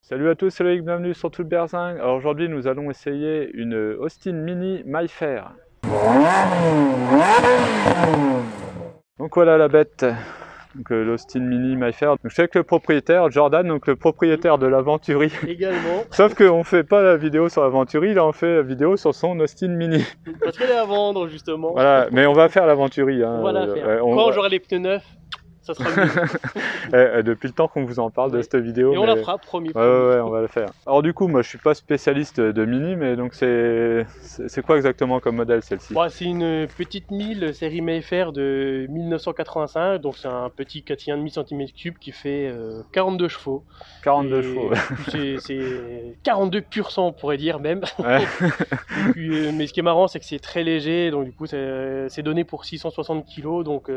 Salut à tous, c'est Loïc, bienvenue sur Tout le Berzing. Alors aujourd'hui nous allons essayer une Austin Mini MyFair. Donc voilà la bête, l'Austin Mini MyFair. Donc je suis avec le propriétaire, Jordan, donc le propriétaire de l'Aventuri. Également. Sauf qu'on ne fait pas la vidéo sur l'Aventuri, là on fait la vidéo sur son Austin Mini. Parce qu'elle est à vendre justement. Voilà, mais on va faire l'Aventuri. Hein. On va la faire. Quand j'aurai les pneus neufs, ça sera mieux. Depuis le temps qu'on vous en parle de cette vidéo. Et on la fera, promis. Ouais, on va le faire. Alors du coup, moi je suis pas spécialiste de Mini, mais donc c'est quoi exactement comme modèle celle-ci? Bon, c'est une petite 1000 série Mayfair de 1985, donc c'est un petit 4,5 cm3 qui fait 42 chevaux. 42 chevaux. C'est 42 pur sang, on pourrait dire même. Ouais. Puis, mais ce qui est marrant, c'est que c'est très léger, donc du coup c'est donné pour 660 kg, donc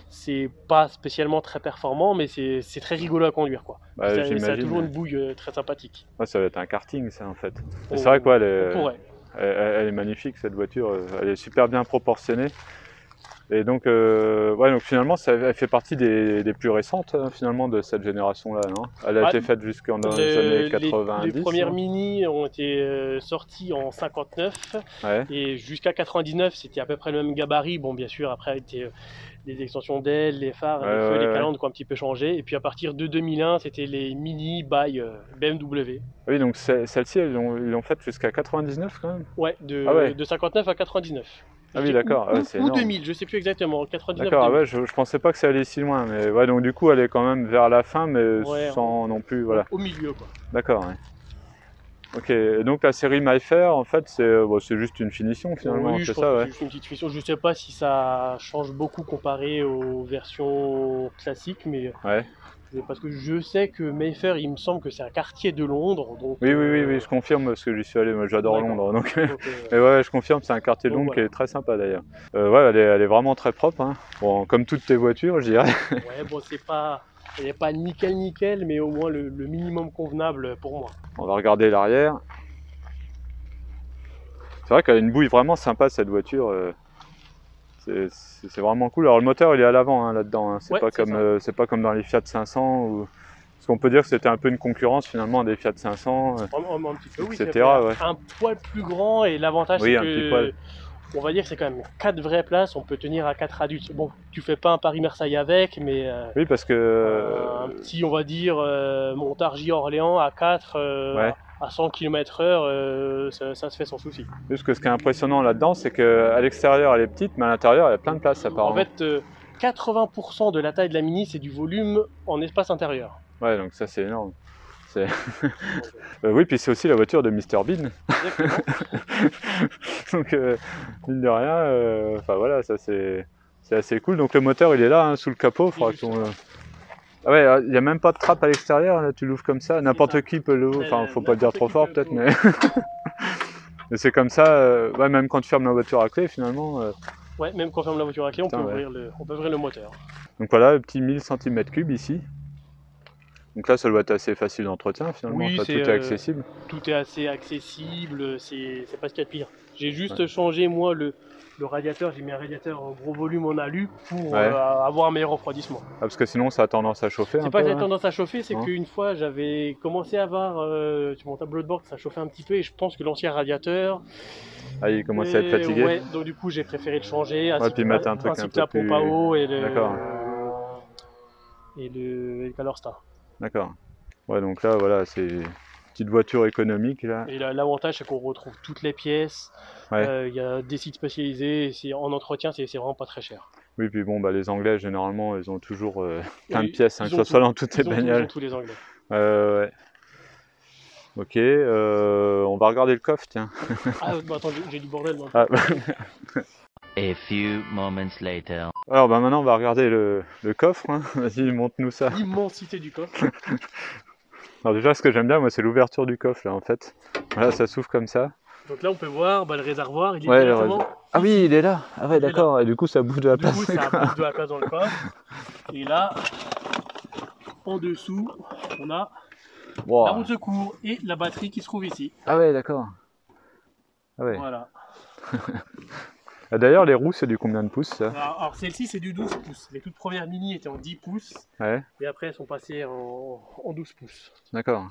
c'est pas spécialement très performant, mais c'est très rigolo à conduire, quoi. Bah, ça a toujours une bouille très sympathique. Ouais, ça va être un karting, ça en fait. On, c'est vrai quoi, elle est magnifique cette voiture, elle est super bien proportionnée. Et donc, ouais, donc finalement, elle fait partie des plus récentes finalement de cette génération-là, non? Elle a été faite jusqu'en les années 90. Les premières Mini ont été sorties en 59, ouais. Et jusqu'à 99, c'était à peu près le même gabarit. Bon, bien sûr, après, été les extensions d'ailes, les phares, les feux, les calandres qui ont un petit peu changé. Et puis à partir de 2001, c'était les Mini by BMW. Oui, donc celle-ci, ils l'ont faite jusqu'à 99 quand même? Ouais, de 59 à 99. Ah oui, d'accord, ou c'est énorme. 2000, je sais plus exactement, 99. D'accord, ouais, je pensais pas que ça allait si loin, mais ouais, donc du coup, elle est quand même vers la fin, mais sans non plus, voilà. Au milieu, quoi. D'accord, ouais. Ok, et donc la série MyFair, en fait, c'est juste une finition finalement, oui, c'est ça, ouais. C'est juste une petite finition. Je sais pas si ça change beaucoup comparé aux versions classiques, mais ouais. Parce que je sais que Mayfair, il me semble que c'est un quartier de Londres. Donc, oui, je confirme parce que j'y suis allé, moi j'adore Londres. Donc, mais ouais, je confirme, c'est un quartier de Londres qui est très sympa d'ailleurs. Ouais, elle est vraiment très propre. Hein. Bon, comme toutes tes voitures, je dirais. Ouais, bon, elle n'est pas nickel, mais au moins le minimum convenable pour moi. On va regarder l'arrière. C'est vrai qu'elle a une bouille vraiment sympa cette voiture. C'est vraiment cool. Alors le moteur il est à l'avant hein, là-dedans. Hein. C'est pas comme dans les Fiat 500 ou... Parce qu'on peut dire que c'était un peu une concurrence finalement des Fiat 500, un petit peu, etc. Oui, un poil plus grand et l'avantage c'est que on va dire que c'est quand même 4 vraies places, on peut tenir à 4 adultes. Bon, tu fais pas un Paris-Marseille avec, mais oui, parce que un petit, on va dire, Montargis-Orléans à 4 à 100 km/h, ça se fait sans souci. Juste que ce qui est impressionnant là-dedans, c'est qu'à l'extérieur elle est petite, mais à l'intérieur elle a plein de place apparemment. En fait, 80% de la taille de la Mini, c'est du volume en espace intérieur. Ouais, donc ça c'est énorme. Oui, puis c'est aussi la voiture de Mr Bean. Donc, mine de rien, enfin voilà, ça c'est assez cool. Donc le moteur il est là, hein, sous le capot. Ah ouais, il n'y a même pas de trappe à l'extérieur, là tu l'ouvres comme ça. N'importe qui peut l'ouvrir, enfin faut pas le dire trop fort peut-être, mais... mais c'est comme ça, ouais, même quand tu fermes la voiture à clé finalement... Ouais, même quand on ferme la voiture à clé, on peut ouvrir le moteur. Donc voilà, le petit 1000 cm3 ici. Donc là, ça doit être assez facile d'entretien finalement, oui, tout est accessible. Tout est assez accessible, c'est pas ce qu'il y a de pire. J'ai juste changé moi le radiateur, j'ai mis un radiateur en gros volume en alu pour avoir un meilleur refroidissement. Ah, parce que sinon ça a tendance à chauffer. C'est pas que ça a tendance à chauffer, c'est qu'une fois j'avais commencé à avoir sur mon tableau de bord que ça chauffait un petit peu et je pense que l'ancien radiateur... Ah, il commençait à être fatigué. Ouais, donc du coup j'ai préféré le changer, ainsi puis mettre un truc un peu la pompe à eau et le Calorstar. D'accord. Ouais, donc là, voilà, c'est une petite voiture économique là. Et l'avantage, c'est qu'on retrouve toutes les pièces. Il y a des sites spécialisés. En entretien, c'est vraiment pas très cher. Oui, puis bon, bah, les Anglais, généralement, ils ont toujours plein de pièces, hein, que ce soit dans toutes les bagnoles. Ils ont tous les Anglais. Ouais. Ok, on va regarder le coffre, tiens. Ah, bah attends, j'ai du bordel. Ah. A few moments later. Alors bah maintenant on va regarder le coffre, hein. Vas-y montre-nous ça. L'immensité du coffre. Alors déjà ce que j'aime bien moi c'est l'ouverture du coffre là en fait. Voilà, ça s'ouvre comme ça. Donc là on peut voir le réservoir, il est directement... Ah oui il est là, ah ouais d'accord, et du coup ça bouffe de la place. Du coup ça bouffe de la place dans le coffre. Et là, en dessous, on a la roue de secours et la batterie qui se trouve ici. Ah ouais d'accord. Ah ouais. Voilà. D'ailleurs, les roues, c'est du combien de pouces ça? Alors celle-ci, c'est du 12 pouces. Les toutes premières Mini étaient en 10 pouces. Ouais. Et après, elles sont passées en 12 pouces. D'accord.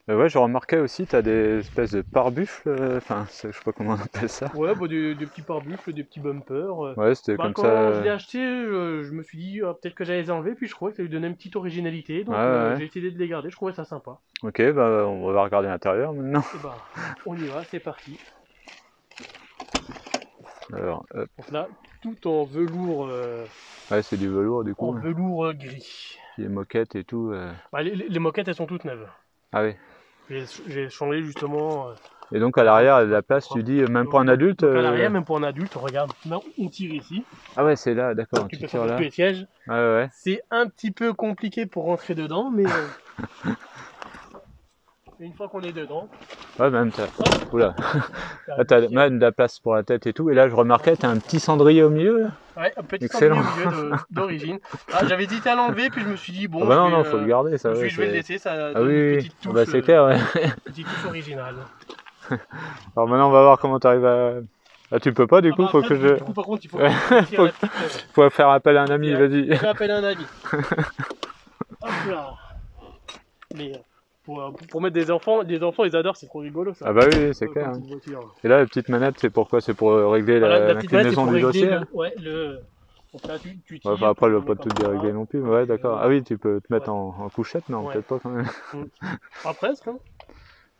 Ouais, je remarquais aussi, tu as des espèces de pare-buffles, enfin, je sais pas comment on appelle ça. Ouais, bah, des petits pare-buffles, des petits bumpers. Ouais, c'était comme quand ça. Quand je l'ai acheté, je me suis dit peut-être que j'allais les enlever, puis je trouvais que ça lui donnait une petite originalité, donc ouais. j'ai essayé de les garder, je trouvais ça sympa. Ok, bah on va regarder l'intérieur maintenant. Et bah, on y va, c'est parti. Alors, hop. Donc là, tout en velours. Ouais, c'est du velours du coup. En velours gris. Les moquettes et tout. Bah, les moquettes, elles sont toutes neuves. Ah oui. J'ai changé justement. Et donc à l'arrière, à la place, tu dis, même pour un adulte. Donc à l'arrière, même pour un adulte, regarde, là on tire ici. Ah ouais, c'est là, d'accord. Tu peux tires faire là. tous les sièges. Ouais. C'est un petit peu compliqué pour rentrer dedans, mais une fois qu'on est dedans. Ouais, même t'as. Oula. Là, t'as même de la place pour la tête et tout. Et là, je remarquais, t'as un petit cendrier au milieu. Là. Ouais, un petit Excellent. cendrier au milieu d'origine. Ah, j'avais hésité à l'enlever, puis je me suis dit, bon. Ah bah non, faut le garder ça. Je vais le laisser, ça ah donne oui, une petite touche. bah c'est clair, ouais. Petite touche originale. Alors maintenant, on va voir comment t'arrives à. Ah, tu peux pas du coup, bah, faut après, que je. Du coup, par contre, il faut Ouais. Faut faire appel à un ami, vas-y. Faut appeler un ami. Hop là. Mais pour mettre des enfants, ils adorent, c'est trop rigolo ça. Ah bah oui, c'est clair. Petite voiture. Et là, la petite manette, c'est pourquoi? C'est pour régler Voilà, petite manette, l'inclinaison c'est pour du régler dossier. ouais, donc là, tu tires, Enfin, après, elle va pas comme tout ça. dérégler non plus. Ouais, d'accord. Ah oui, tu peux te mettre en couchette, non, Ouais. peut-être pas quand même. Ah, presque. Hein.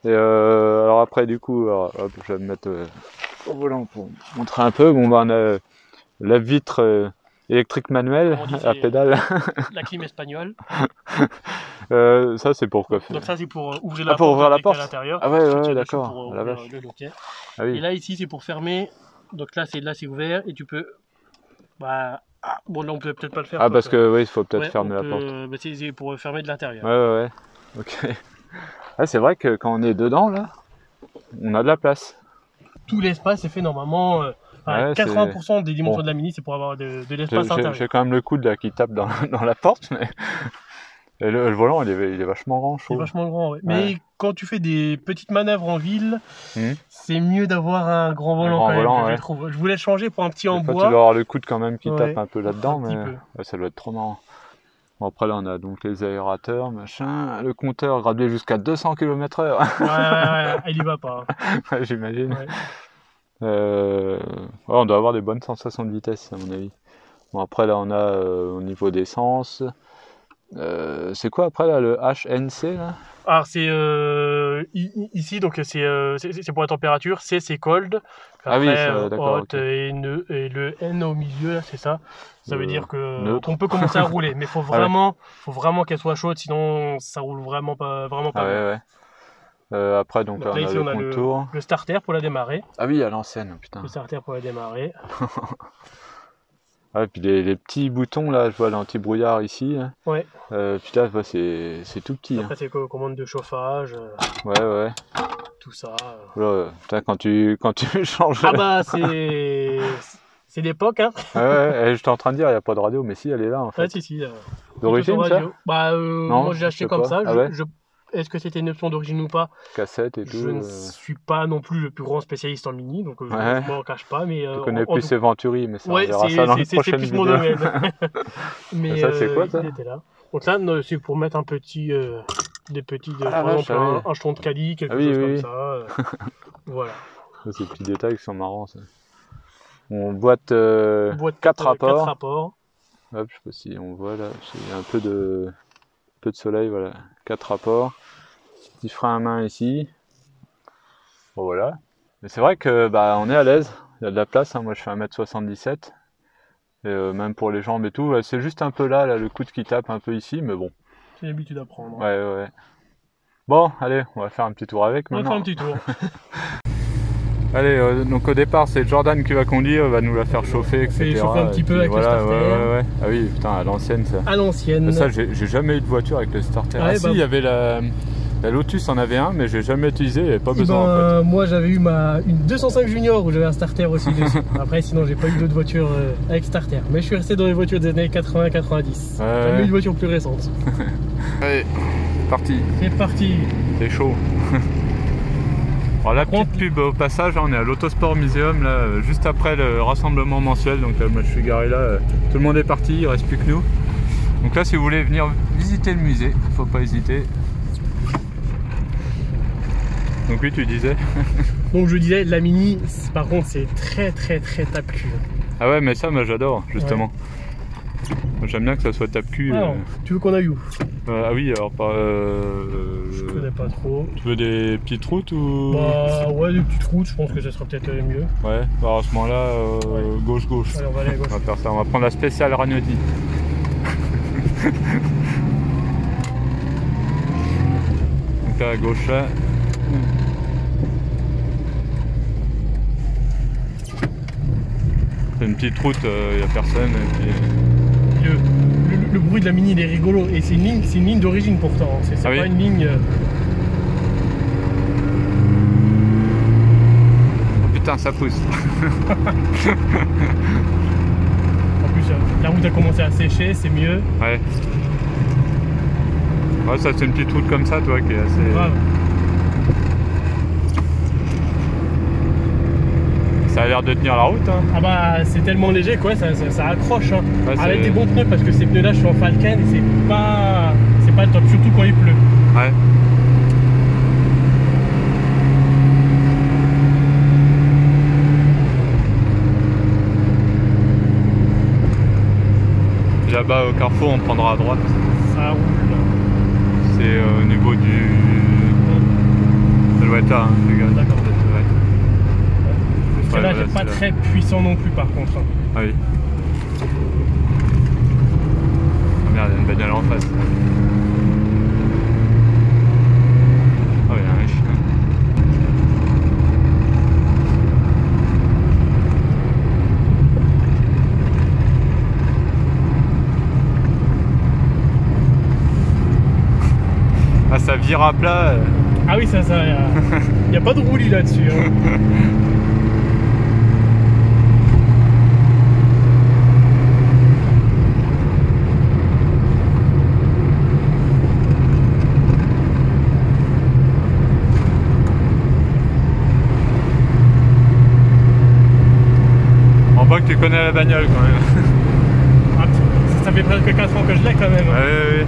Et alors après, du coup, alors, hop, je vais me mettre au volant pour montrer un peu. Bon, bah, on a la vitre électrique manuelle à pédale. La clim espagnole. Ça, c'est pour quoi? Donc ça, c'est pour ouvrir pour ouvrir la porte à l'intérieur. Ah ouais, d'accord. La vache. Ah oui. Et là, ici, c'est pour fermer. Donc là, c'est ouvert et tu peux. Bah, bon, là, on peut peut-être pas le faire. Ah, parce que oui, il faut peut-être fermer la porte. Bah, c'est pour fermer de l'intérieur. Ouais. Ok. Ah, c'est vrai que quand on est dedans, là, on a de la place. Tout l'espace est fait normalement. 80% des dimensions de la Mini, c'est pour avoir de l'espace intérieur. J'ai quand même le coude là qui tape dans la porte, mais et le volant, il est vachement grand, je trouve. Il est vachement grand, ouais. Mais quand tu fais des petites manœuvres en ville, c'est mieux d'avoir un grand volant quand même, je trouve. Je voulais changer pour un petit en bois. Tu dois avoir le coude quand même qui tape un peu là-dedans, mais ça doit être trop marrant. Bon, après là, on a donc les aérateurs, machin, le compteur gradué jusqu'à 200 km/h. Ouais, il y va pas. Ouais, j'imagine. Ouais, on doit avoir des bonnes sensations de vitesse, à mon avis. Bon, après là, on a au niveau d'essence. C'est quoi après là, le HNC là? Alors c'est ici, donc c'est pour la température. C'est cold. Après, d'accord. Hot et le N au milieu, c'est ça. Ça veut dire qu'on peut commencer à rouler, mais faut vraiment qu'elle soit chaude, sinon ça roule vraiment pas bien. Ouais. Après donc là, ici, on a le contour. Le starter pour la démarrer. Ah oui, à l'ancienne, putain. Le starter pour la démarrer. Ouais, puis les petits boutons là, je vois l'anti-brouillard ici. Ouais. Putain, c'est tout petit. Après, c'est commande de chauffage. Ouais. Tout ça. Putain, quand tu changes. Ah bah, c'est l'époque, hein. Ouais, j'étais en train de dire, il n'y a pas de radio, mais si, elle est là en fait. Ouais, si. D'origine, ça? Bah, non, moi j'ai acheté comme ça. Est-ce que c'était une option d'origine ou pas? Cassette et tout. Je ne suis pas non plus le plus grand spécialiste en Mini, donc je ne m'en cache pas. Mais, je connais plus ces Venturi, mais ça, on verra ça dans les prochaines vidéos. C'est plus mon domaine. Mais ça, c'est quoi, ça? il était là. Donc là, c'est pour mettre un petit, par exemple, un jeton de caddie, quelque chose comme ça. Voilà. Ces petits détails qui sont marrants. Ça. On boîte 4 rapports. Hop, je sais pas si on voit là, il y a un peu de soleil, voilà. 4 rapports. Petit frein à main ici. Bon voilà. Mais c'est vrai que on est à l'aise, il y a de la place, hein. Moi je fais 1m77. Et même pour les jambes et tout, c'est juste un peu là, le coude qui tape un peu ici, mais bon. C'est l'habitude à prendre. Ouais. Bon, allez, on va faire un petit tour avec maintenant. On va faire un petit tour. Allez, donc au départ c'est Jordan qui va conduire, va nous la faire chauffer, etc. Chauffer un petit peu avec le starter. Ouais. Ah oui, putain, à l'ancienne ça. À l'ancienne. Ça, j'ai jamais eu de voiture avec le starter. Si, il y avait la Lotus en avait un, mais j'ai jamais utilisé, il n'y avait pas besoin en fait. Moi j'avais eu une 205 Junior où j'avais un starter aussi dessus. Après sinon j'ai pas eu d'autres voitures avec starter. Mais je suis resté dans les voitures des années 80-90. J'ai jamais eu de voiture plus récente. Allez, c'est parti. C'est parti. C'est chaud. Alors la petite pub au passage, on est à l'Autosport Museum, là, juste après le rassemblement mensuel. Donc moi je suis garé là, tout le monde est parti, il ne reste plus que nous. Donc là si vous voulez venir visiter le musée, faut pas hésiter. Donc oui, tu disais. Donc je disais, la Mini, par contre c'est très tape-cul. Ah ouais, mais ça moi j'adore justement. Ouais. J'aime bien que ça soit tape-cul. Alors, tu veux qu'on aille où? Ah oui, alors pas... Je connais pas trop. Tu veux des petites routes ou... Bah ouais, des petites routes, je pense que ça sera peut-être mieux. Ouais, alors à ce moment-là, gauche. Allez, on va aller à gauche. On va faire ça, on va prendre la spéciale Ragnotti. Donc là à gauche là. C'est une petite route, il n'y a personne. Et puis... le bruit de la Mini il est rigolo et c'est une ligne d'origine pourtant, c'est pas une ligne... Oh putain, ça pousse. En plus la route a commencé à sécher, c'est mieux. Ouais. Ouais, ça c'est une petite route comme ça, toi, qui est assez... Grave. Ça a l'air de tenir la route, hein. Ah bah c'est tellement léger quoi, ça accroche, hein. Ouais, avec des bons pneus parce que ces pneus là je suis en Falken et c'est pas top, surtout quand il pleut. Ouais. Et là-bas au carrefour on prendra à droite. Ça roule. C'est au niveau du... Ça doit être là, hein, les gars. D'accord. Ouais, là, voilà, c'est pas très puissant non plus par contre. Ah oui. Ah merde, il y a une bagnole en face. Ah oui, il y a un chien. Ah, ça vire à plat. Ah oui, ça, y a pas de roulis là-dessus. Hein. Tu connais la bagnole quand même. Ah, ça fait presque 4 ans que je l'ai quand même. Ouais.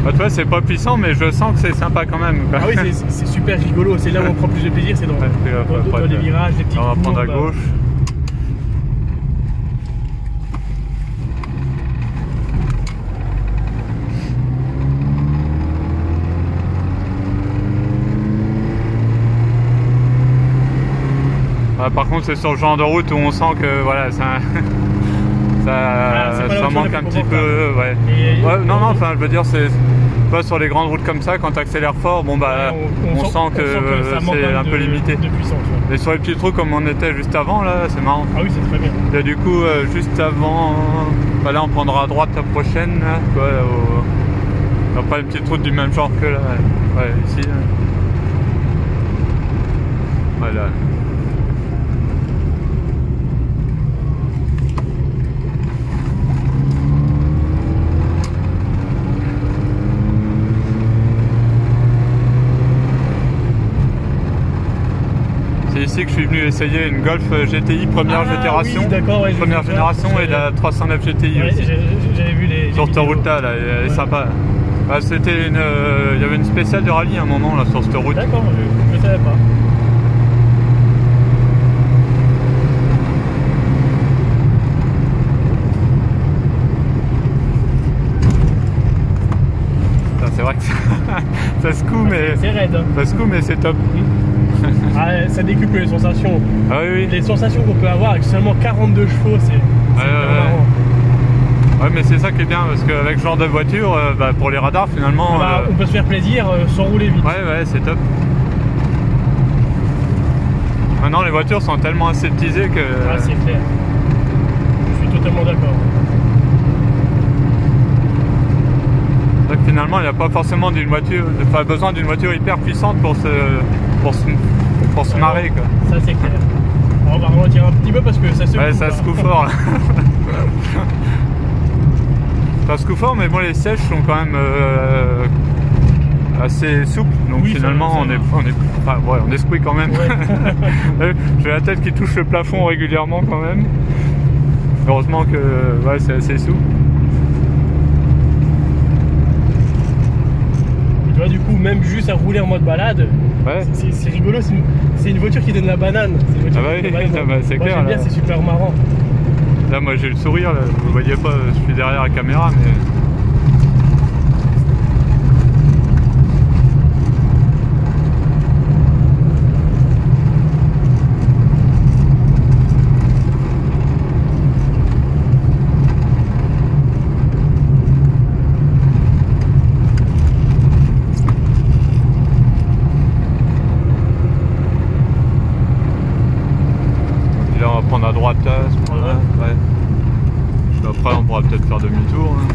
Bah, toi c'est pas puissant mais je sens que c'est sympa quand même. Ah oui, c'est super rigolo, c'est là où on prend plus de plaisir, c'est dans les virages, les petits coups. On va prendre à gauche. Par contre c'est sur le genre de route où on sent que voilà ça manque un petit peu, ouais. Non, enfin je veux dire c'est pas sur les grandes routes comme ça quand tu accélères fort, bon bah on sent que c'est un peu limité. Et sur les petits trous comme on était juste avant là, c'est marrant. Ah oui, c'est très bien. Et du coup juste avant, bah, là on prendra à droite la prochaine là, quoi, on va pas une petite route du même genre que là, ouais ici. Là. Voilà. C'est ici que je suis venu essayer une Golf GTI première génération, oui, ouais, première génération et la 309 GTI ouais, aussi. J'avais vu les sur cette route là, elle est sympa. Bah, c'était une, il y avait une spéciale de rallye à un moment là sur cette route. D'accord, je savais pas. C'est vrai que ça secoue, mais c'est raide. Ça secoue, mais c'est top. Ah, ça décuple les sensations. Ah oui. Les sensations qu'on peut avoir avec seulement 42 chevaux, c'est marrant. Ouais, mais c'est ça qui est bien parce qu'avec ce genre de voiture, bah, pour les radars finalement. On peut se faire plaisir sans rouler vite. Ouais, c'est top. Maintenant, les voitures sont tellement aseptisées que. Ah, c'est clair. Je suis totalement d'accord. Donc finalement, il n'y a pas forcément besoin d'une voiture hyper puissante pour se marrer, quoi. Ça c'est clair. On va ralentir un petit peu parce que ça secoue. Ouais, ça secoue fort. pas Scoofer, mais bon, les sièges sont quand même assez souples, donc oui, finalement on est squeak quand même. Ouais. J'ai la tête qui touche le plafond régulièrement quand même. Heureusement que ouais, c'est assez souple. Tu vois, du coup, même juste à rouler en mode balade, ouais. C'est rigolo, c'est une voiture qui donne la banane. Ah bah oui, c'est clair. J'aime bien, c'est super marrant. Là moi j'ai le sourire, là. Vous voyez pas, je suis derrière la caméra, mais... prendre à droite là, à ce moment-là. Ouais. Après on pourra peut-être faire demi-tour. Hein.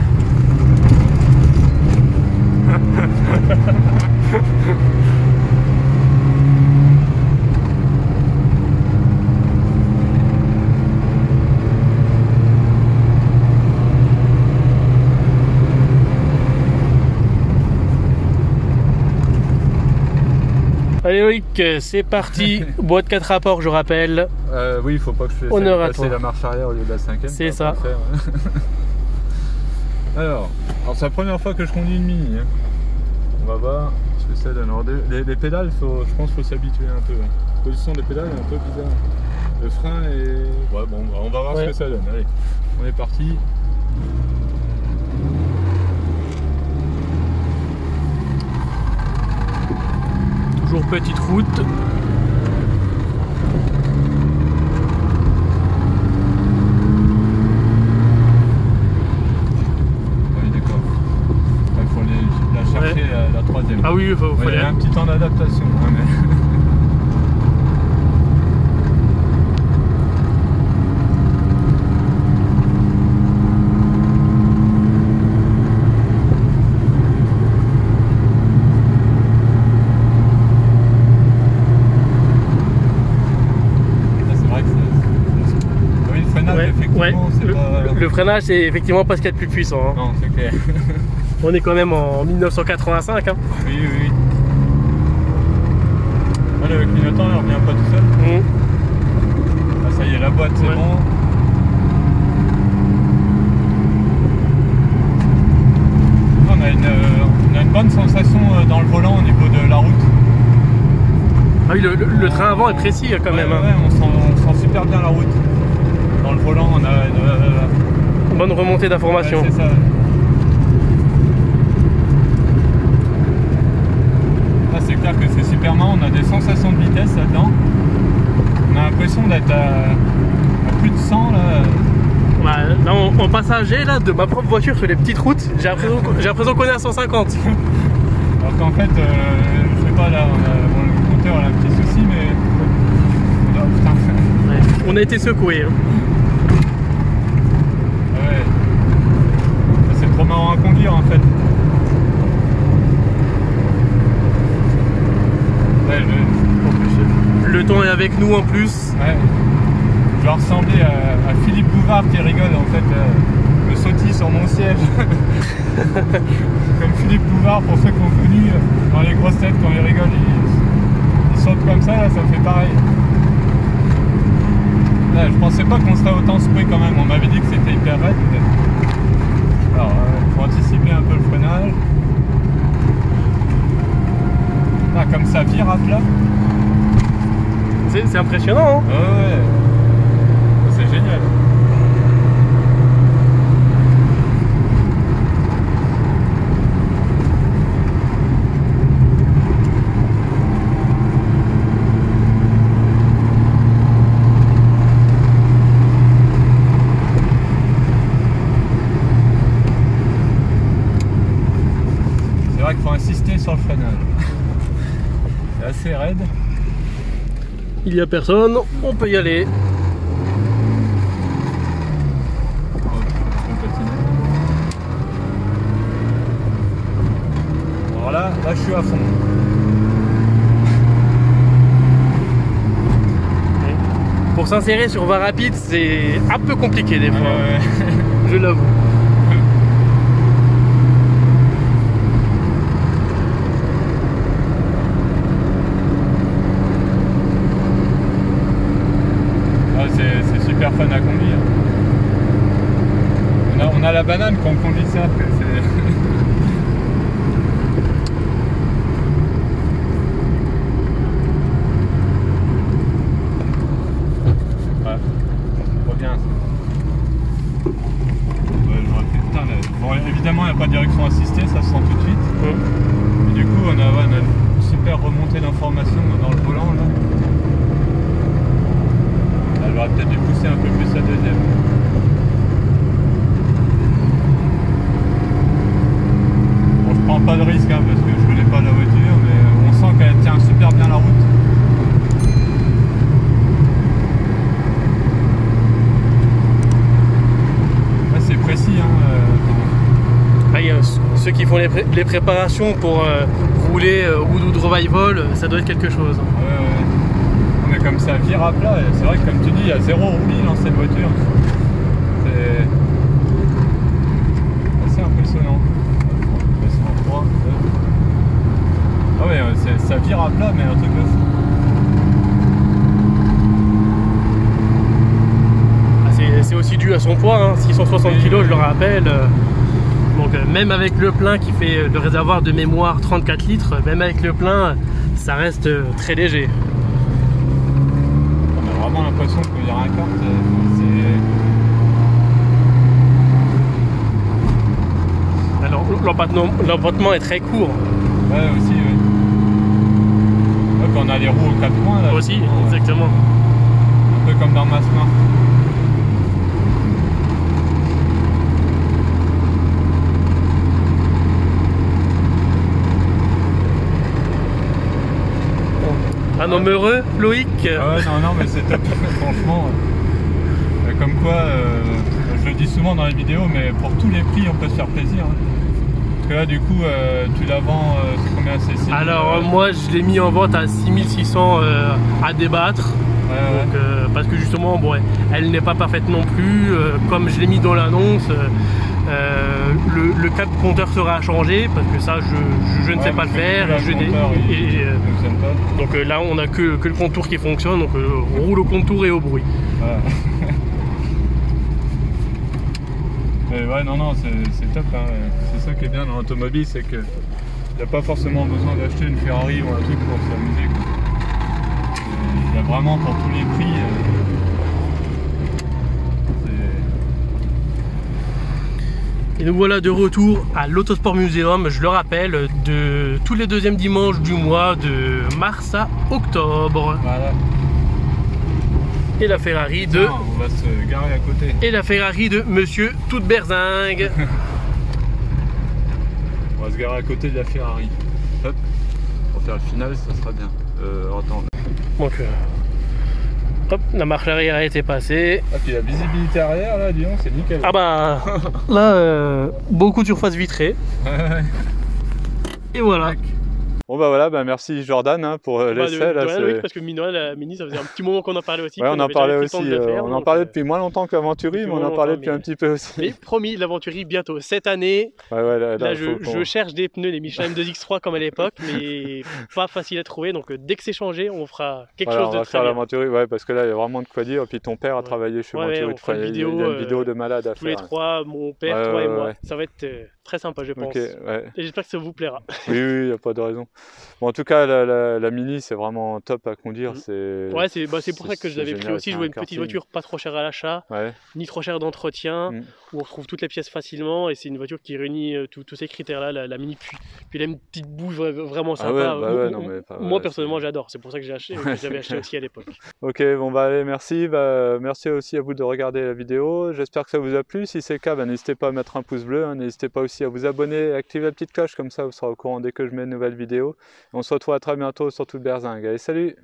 Allez Loïc, c'est parti. Boîte 4 rapports, je rappelle. Oui, il faut pas que je fasse passer la marche arrière au lieu de la 5e. C'est ça. Alors c'est la première fois que je conduis une Mini. Hein. On va voir ce que ça donne. Les pédales, je pense qu'il faut s'habituer un peu. La position des pédales est un peu bizarre. Le frein est... Ouais, bon, on va voir ce que ça donne. Allez, on est parti. Toujours petite route. Oui, d'accord. Il faut la chercher la 3e. Ah oui, il faut y a un petit temps d'adaptation. Hein, mais... Le freinage, c'est effectivement pas ce qu'il y a de plus puissant. Hein. Non, c'est clair. On est quand même en 1985. Hein. Oui, oui. Ah, le clignotant il revient pas tout seul. Ah, ça y est, la boîte, c'est bon. On a une bonne sensation dans le volant au niveau de la route. Ah oui, le train avant est précis quand même. Ouais, on sent super bien la route. Dans le volant, on a une bonne remontée d'informations. Ouais, c'est ça. Là, c'est clair que c'est super marrant. On a des sensations de vitesse là-dedans. On a l'impression d'être à plus de 100 là. Là, en passager là, de ma propre voiture sur les petites routes, j'ai l'impression qu'on est à 150. Alors qu'en fait, je sais pas, là, le compteur a un petit souci, mais... Oh, putain. Ouais. On a été secoué. Hein. Ouais. C'est trop marrant à conduire en fait. Ouais, le temps est avec nous en plus. Ouais. Je vais ressembler à Philippe Bouvard qui rigole en fait. Me sautille sur mon siège. Comme Philippe Bouvard, pour ceux qui ont connu dans les grosses têtes, quand ils rigolent, ils sautent comme ça, là, ça fait pareil. Là, je pensais pas qu'on serait autant secoué quand même, on m'avait dit que c'était hyper raide. Alors, il faut anticiper un peu le freinage. Là, comme ça vire à plat. C'est impressionnant, hein. Ouais, c'est génial. C'est vrai qu'il faut insister sur le freinage. C'est assez raide. Il n'y a personne, on peut y aller. Alors là je suis à fond. Pour s'insérer sur voie rapide, c'est un peu compliqué des fois. Je l'avoue. ils savent que c'est... Ouais, c'est trop bien ça. Ouais, j'aurais fait... Putain, là... Bon, évidemment, il n'y a pas de direction assistée, ça se sent tout de suite. Et du coup, on a une super remontée d'informations dans le volant là. Elle aurait peut-être dû pousser un peu plus sa deuxième. Bon, je prends pas de risque hein, parce que je connais pas la voiture, mais on sent qu'elle tient super bien la route. Ouais, c'est précis hein. Il y a ceux qui font les préparations pour rouler Woodwood Revival, ça doit être quelque chose. Ouais. Mais comme ça vire à plat, c'est vrai que comme tu dis, il y a zéro roulis dans cette voiture. C'est assez impressionnant. Ah ouais, ça vire à plat, mais un truc de fou. C'est aussi dû à son poids, hein, 660 kg je le rappelle. Donc même avec le plein qui fait le réservoir de mémoire 34 litres, même avec le plein, ça reste très léger. On a vraiment l'impression qu'il y a un kart. Alors l'empattement est très court. Ouais, aussi, oui. Ouais, quand on a les roues aux 4 points là. Aussi, exactement. Un peu comme dans ma Smart. Un homme heureux, Loïc. Ah ouais, non, mais c'est top, franchement. Comme quoi, je le dis souvent dans les vidéos, mais pour tous les prix, on peut se faire plaisir. Hein. Parce que là, du coup, tu la vends, c'est combien c'est Alors, moi, je l'ai mis en vente à 6600 à débattre. Ouais. Donc, parce que justement, bon, elle n'est pas parfaite non plus. Comme je l'ai mis dans l'annonce, le cap compteur sera à changer parce que ça je ne sais pas le faire. Donc là on n'a que le contour qui fonctionne, donc on roule au contour et au bruit. Ouais, non, c'est top. Hein. C'est ça qui est bien dans l'automobile, c'est que il n'y a pas forcément besoin d'acheter une Ferrari ou un truc pour s'amuser. Il y a vraiment pour tous les prix. Et nous voilà de retour à l'Autosport Museum, je le rappelle, de tous les deuxièmes dimanches du mois de mars à octobre. Voilà. Et la Ferrari de... Non, on va se garer à côté. Et la Ferrari de Monsieur Toute Berzingue. On va se garer à côté de la Ferrari. Hop. Pour faire le final, ça sera bien. Attends. Donc, hop, la marche arrière a été passée. Ah, puis la visibilité arrière, là, dis donc, c'est nickel. Ah bah, là, beaucoup de surface vitrée. Ouais. Et voilà. Bon bah voilà, bah merci Jordan hein, pour l'essai. Oui, parce que la Mini, ça faisait un petit moment qu'on en parlait aussi. Ouais, on en parlait aussi. On en parlait depuis moins longtemps que l'Aventuri, mais on en parlait depuis un petit peu aussi. Mais promis, l'Aventuri bientôt cette année. Ouais, là je cherche des pneus, des Michelin M2X3 comme à l'époque, mais pas facile à trouver. Donc dès que c'est changé, on fera quelque chose de très bien. On va faire l'Aventuri, ouais, parce que là il y a vraiment de quoi dire. Et puis ton père a travaillé chez Aventuri, il y a une vidéo de malade à faire. Tous les trois, mon père, toi et moi. Ça va être très sympa, je pense. Et j'espère que ça vous plaira. Oui, il n'y a pas de raison. Bon, en tout cas, la Mini, c'est vraiment top à conduire. Ouais, c'est pour ça que je l'avais pris aussi. Je voulais une petite voiture pas trop chère à l'achat, ni trop chère d'entretien, où on retrouve toutes les pièces facilement. Et c'est une voiture qui réunit tous ces critères-là, la Mini. Puis elle a une petite bouche vraiment sympa. Moi, personnellement, j'adore. C'est pour ça que j'ai acheté. J'avais acheté aussi à l'époque. Ok, bon, bah allez, merci. Merci aussi à vous de regarder la vidéo. J'espère que ça vous a plu. Si c'est le cas, n'hésitez pas à mettre un pouce bleu. N'hésitez pas aussi à vous abonner et activer la petite cloche. Comme ça, vous serez au courant dès que je mets une nouvelle vidéo. On se retrouve à très bientôt sur Toute Berzingue. Allez, salut!